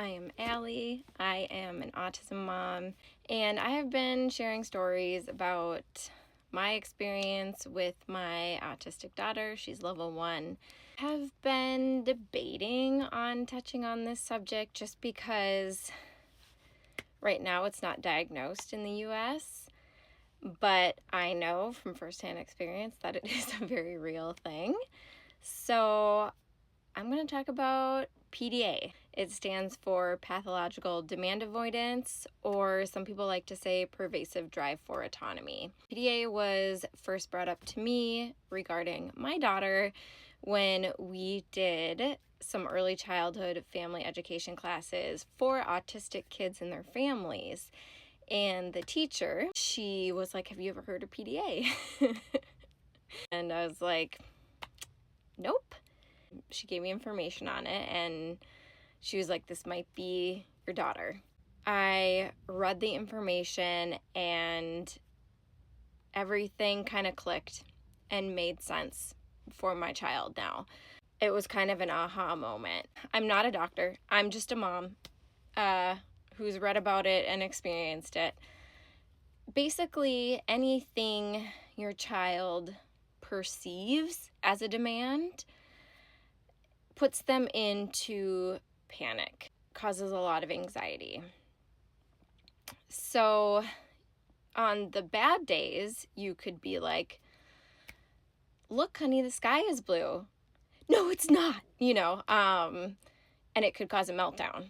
I am Allie. I am an autism mom, and I have been sharing stories about my experience with my autistic daughter. She's level 1. I have been debating on touching on this subject just because right now it's not diagnosed in the US, but I know from firsthand experience that it is a very real thing. So I'm going to talk about PDA. It stands for Pathological Demand Avoidance, or some people like to say pervasive drive for autonomy. PDA was first brought up to me regarding my daughter when we did some early childhood family education classes for autistic kids and their families. And the teacher, she was like, "Have you ever heard of PDA?" And I was like, "Nope." She gave me information on it, and she was like, "This might be your daughter." I read the information, and everything kind of clicked and made sense for my child now. It was kind of an aha moment. I'm not a doctor. I'm just a mom who's read about it and experienced it. Basically, anything your child perceives as a demand puts them into panic, causes a lot of anxiety. So on the bad days, you could be like, "Look, honey, the sky is blue." "No, it's not," and it could cause a meltdown.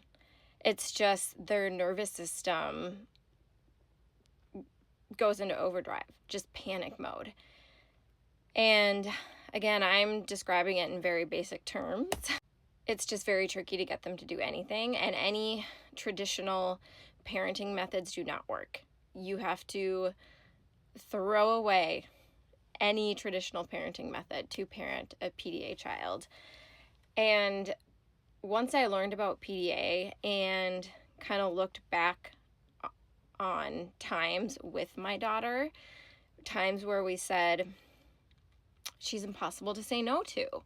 It's just their nervous system goes into overdrive, just panic mode. And again, I'm describing it in very basic terms. It's just very tricky to get them to do anything, and any traditional parenting methods do not work. You have to throw away any traditional parenting method to parent a PDA child. And once I learned about PDA and kind of looked back on times with my daughter, times where we said, "She's impossible to say no to.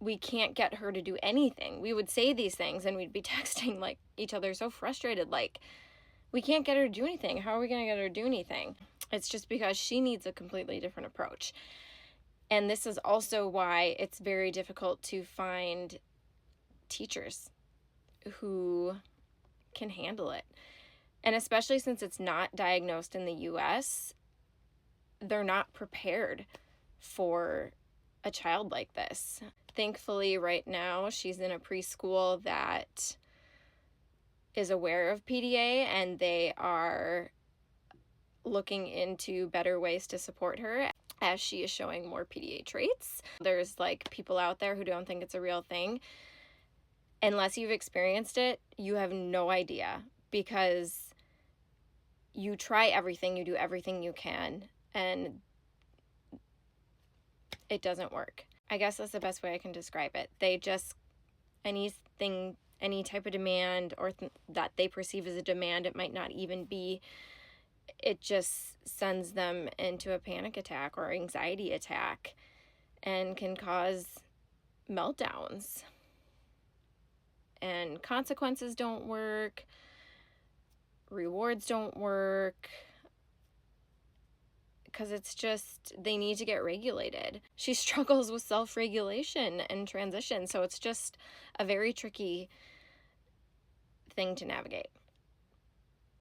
We can't get her to do anything." We would say these things and we'd be texting each other so frustrated, we can't get her to do anything. How are we going to get her to do anything? It's just because she needs a completely different approach. And this is also why it's very difficult to find teachers who can handle it. And especially since it's not diagnosed in the US, they're not prepared for a child like this. Thankfully, right now, she's in a preschool that is aware of PDA, and they are looking into better ways to support her as she is showing more PDA traits. There's people out there who don't think it's a real thing. Unless you've experienced it, you have no idea, because you try everything, you do everything you can, and it doesn't work. I guess that's the best way I can describe it. They just, any type of demand or that they perceive as a demand, it might not even be, it just sends them into a panic attack or anxiety attack and can cause meltdowns. And consequences don't work, rewards don't work, because it's just, they need to get regulated. She struggles with self-regulation and transition, so it's just a very tricky thing to navigate.